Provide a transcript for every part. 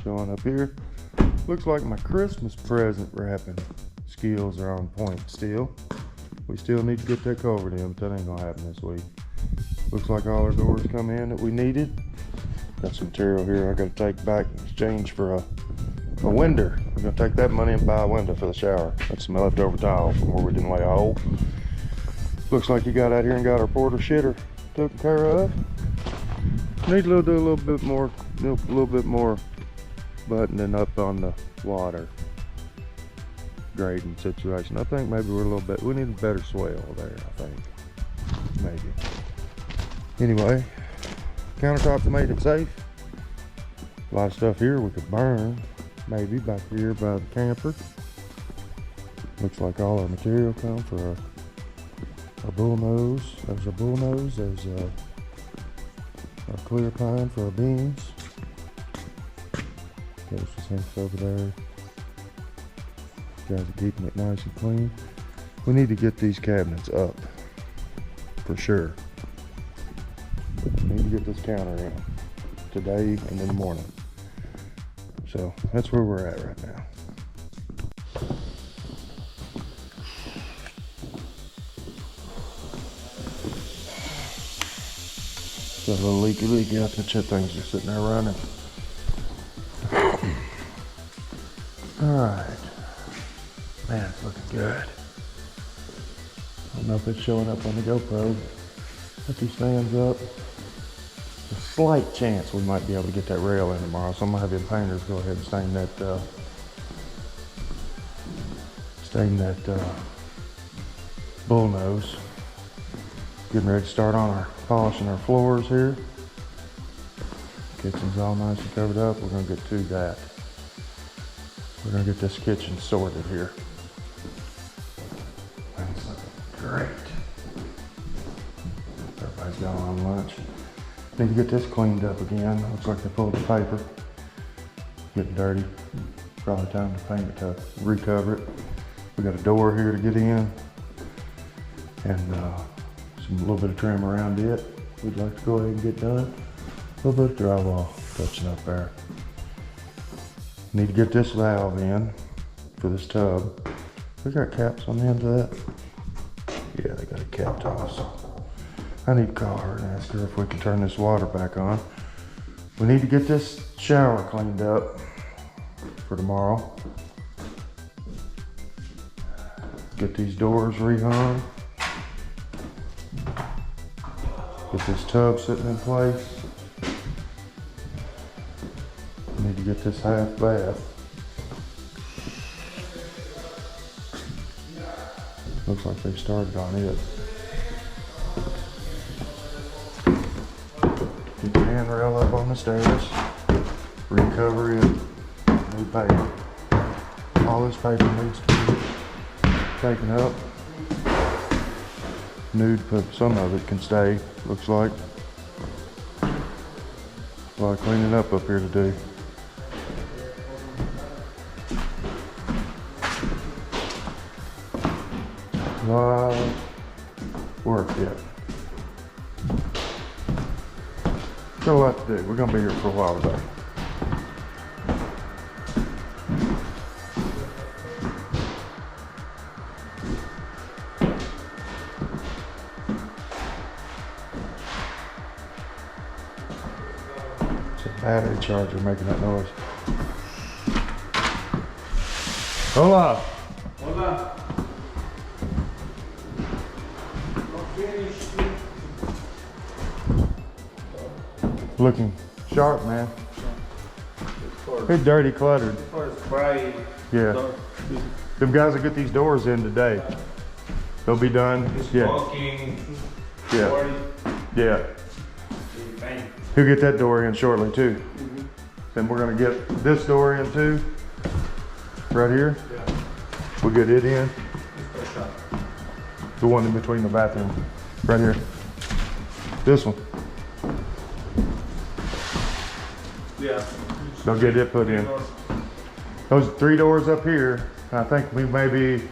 showing up here. Looks like my Christmas present wrapping skills are on point still. We still need to get that covered in, but that ain't gonna happen this week. Looks like all our doors come in that we needed. Got some material here I gotta take back in exchange for a window. We're gonna take that money and buy a window for the shower. That's some leftover tile from where we didn't lay a hole. Looks like you got out here and got our porter shitter taken care of. Need to do a little bit more buttoning up on the water grading situation. I think maybe we need a better swell there, I think. Maybe. Anyway, countertops made it safe. A lot of stuff here we could burn, maybe back here by the camper. Looks like all our material come for our bull nose. There's our bull nose. There's our clear pine for our beams. There's the sinks over there. Guys are keeping it nice and clean. We need to get these cabinets up for sure. We need to get this counter in today and in the morning. So that's where we're at right now. Got a little leaky out there. Chip things just sitting there running. Alright. Man, it's looking good. I don't know if it's showing up on the GoPro. Put these fans up. There's a slight chance we might be able to get that rail in tomorrow, so I'm gonna have them painters go ahead and stain that bull nose. Getting ready to start on our polishing our floors here. Kitchen's all nice and covered up. We're gonna get to that. We're gonna get this kitchen sorted here. Things looking great. Everybody's gone on lunch. Need to get this cleaned up again. Looks like they pulled the paper. Getting dirty. Probably time to paint it to recover it. We got a door here to get in. And a little bit of trim around it. We'd like to go ahead and get done. A little bit of drywall touching up there. Need to get this valve in for this tub. We got caps on the end of that. Yeah, they got it capped off. So I need to call her and ask her if we can turn this water back on. We need to get this shower cleaned up for tomorrow. Get these doors rehung. Get this tub sitting in place. Need to get this half bath. Looks like they've started on it. Get the handrail up on the stairs. Recover it. New paper. All this paper needs to be taken up. Nude, but some of it can stay, looks like. A lot of cleaning up here to do. A lot of work yet. Got a lot to do. We're gonna be here for a while today. Battery charger making that noise. Hola. Hola. Looking sharp, man. It's dirty, cluttered. Yeah. Them guys will get these doors in today. They'll be done. Yeah. Yeah. Yeah. He'll get that door in shortly too. Then we're gonna get this door in too. Right here. We'll get it in. The one in between the bathroom. Right here. This one. Yeah. They'll get it put in. Those 3 doors up here, and I think we maybe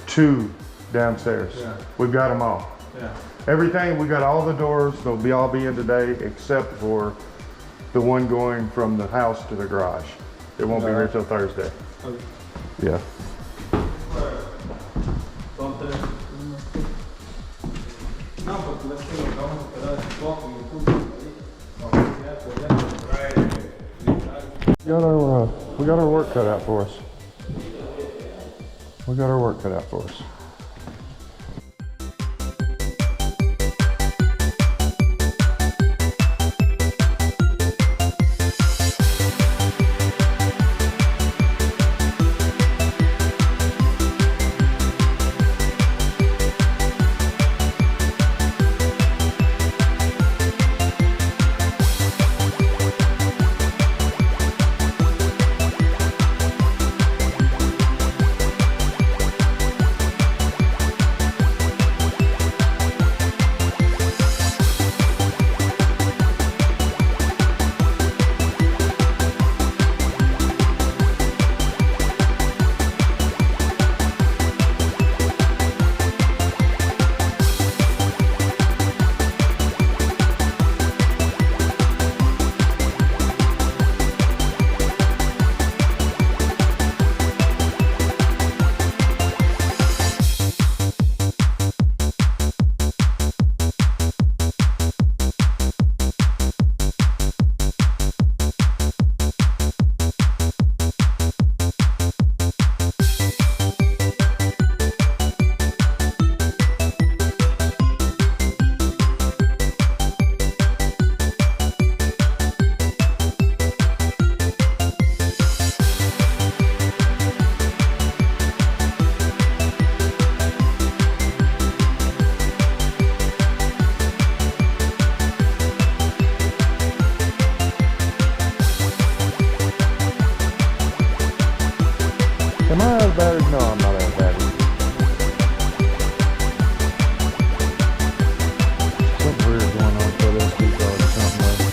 2 downstairs. Yeah. We've got them all. Yeah. Everything, we got all the doors, they'll all be in today except for The one going from the house to the garage. It won't be here till Thursday. Okay. Yeah. No, porque es que lo que vamos a esperar es poco y tú. We got our work cut out for us. We got our work cut out for us. Am I out of battery? No, I'm not out of battery. Something weird going on with that SD card or something like that.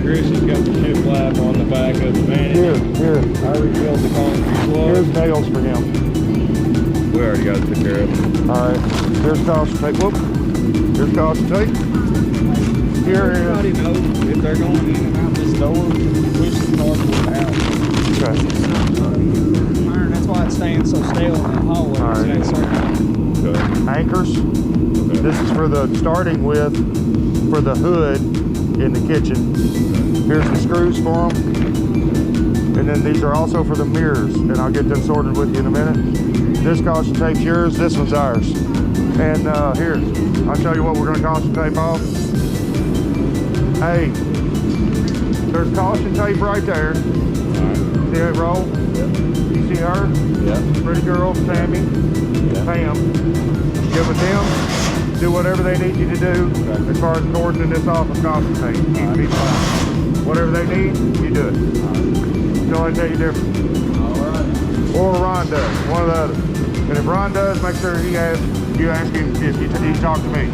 Chris has got the shift lab on the back of the van. Here. I already drilled the concrete block. Here's nails for him. We already got to take care of it. Alright, here's caution tape. Whoop. Here's caution tape. Here is. Everybody knows if they're going in and out this door, push the cardboard out. Okay. Iron, that's why it's staying so stale in that hallway. All right. It's that circle. Anchors. This is for the starting with for the hood in the kitchen. Here's the screws for them. And then these are also for the mirrors, and I'll get them sorted with you in a minute. This caution tape's yours, this one's ours. And here, I'll show you what we're gonna caution tape off. Hey, there's caution tape right there. See that roll? You see her? Yeah. Pretty girl, Sammy, Pam. Get with them, do whatever they need you to do as far as cordoning this off with caution tape. Keep me fine. Whatever they need, you do it. Until I tell you different. Or Ron does, one or the other. And if Ron does, make sure you ask him if he talk to me.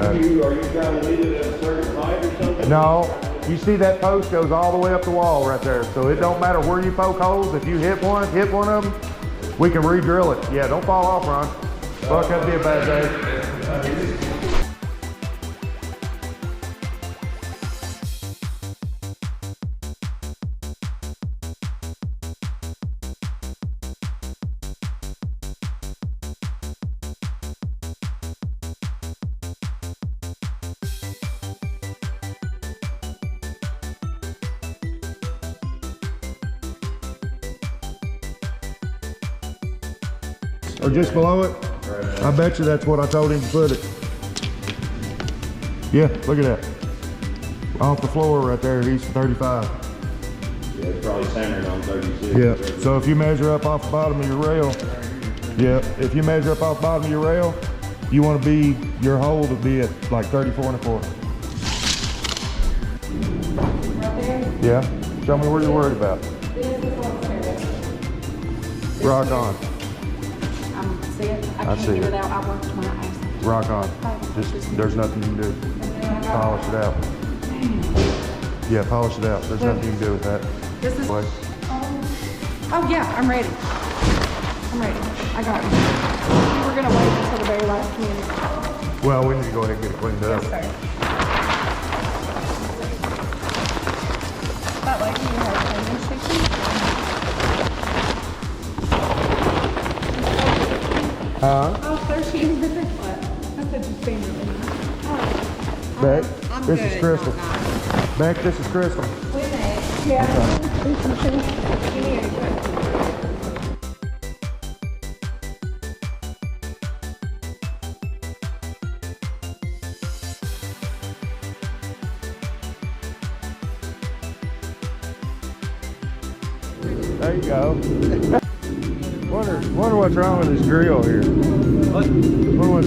Are you trying to leave it at a certain height or something? No, you see that post goes all the way up the wall right there. So it don't matter where you poke holes. If you hit one of them, we can re-drill it. Yeah, don't fall off, Ron. Fuck, that'd be a bad day. Or just below it? I bet you that's what I told him to put it. Yeah, look at that. Off the floor right there, he's 35. Yeah, it's probably centered on 36. Yeah, so if you measure up off the bottom of your rail, yeah, if you measure up off the bottom of your rail, you want to be, your hole to be at like 34 and a quarter. Right there? Yeah, show me what you're worried about. This is what's there. Rock on. See it? I I can't see get it. it out. I worked my eyes. Rock on. Just, there's nothing you can do. Polish it out. Yeah, polish it out. There's nothing you can do with that. This is. Wait. Oh yeah, I'm ready. I'm ready. I got it. We're gonna wait until the very last minute. Well, we need to go ahead and get it cleaned up. Yes, sir. That lady you had cleaning station. Oh, there she is with her foot. I said she's being really nice. Oh, Beck, I'm this good, is Crystal. not nice. Beck, this is Crystal. With it. Yeah. Give me a good. There you go. Wonder what's wrong with this drill here. What? Wonder what.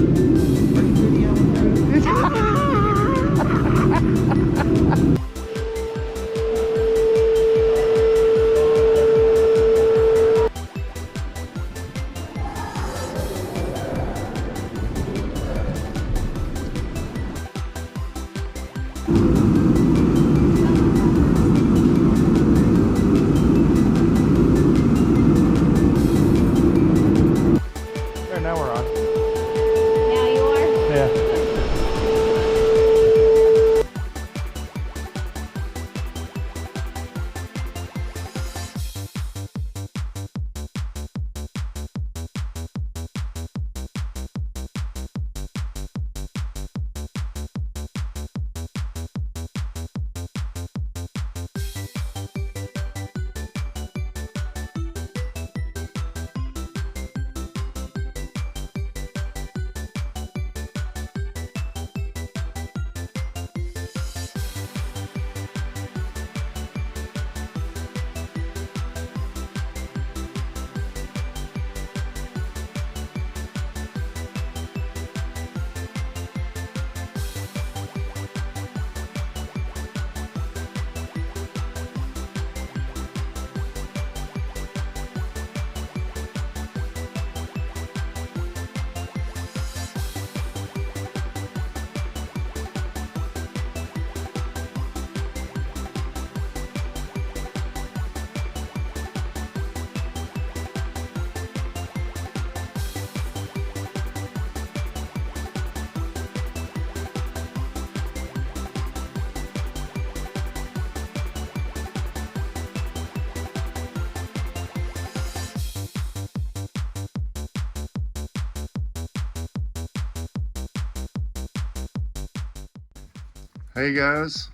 Hey guys,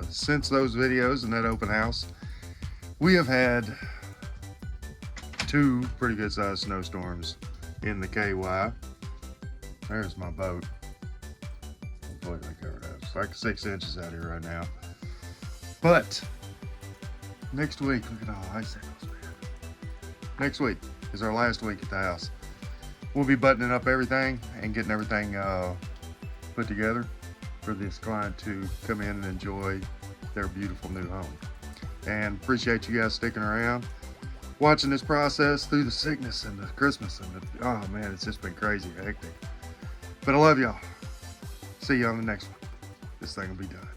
since those videos and that open house, we have had 2 pretty good sized snowstorms in the KY. There's my boat. Completely covered up. It's like 6 inches out here right now. But next week, look at all the icicles, man. Next week is our last week at the house. We'll be buttoning up everything and getting everything put together for this client to come in and enjoy their beautiful new home. And appreciate you guys sticking around, watching this process through the sickness and the Christmas and the, oh man, it's just been crazy hectic. But I love y'all. See you on the next one. This thing will be done.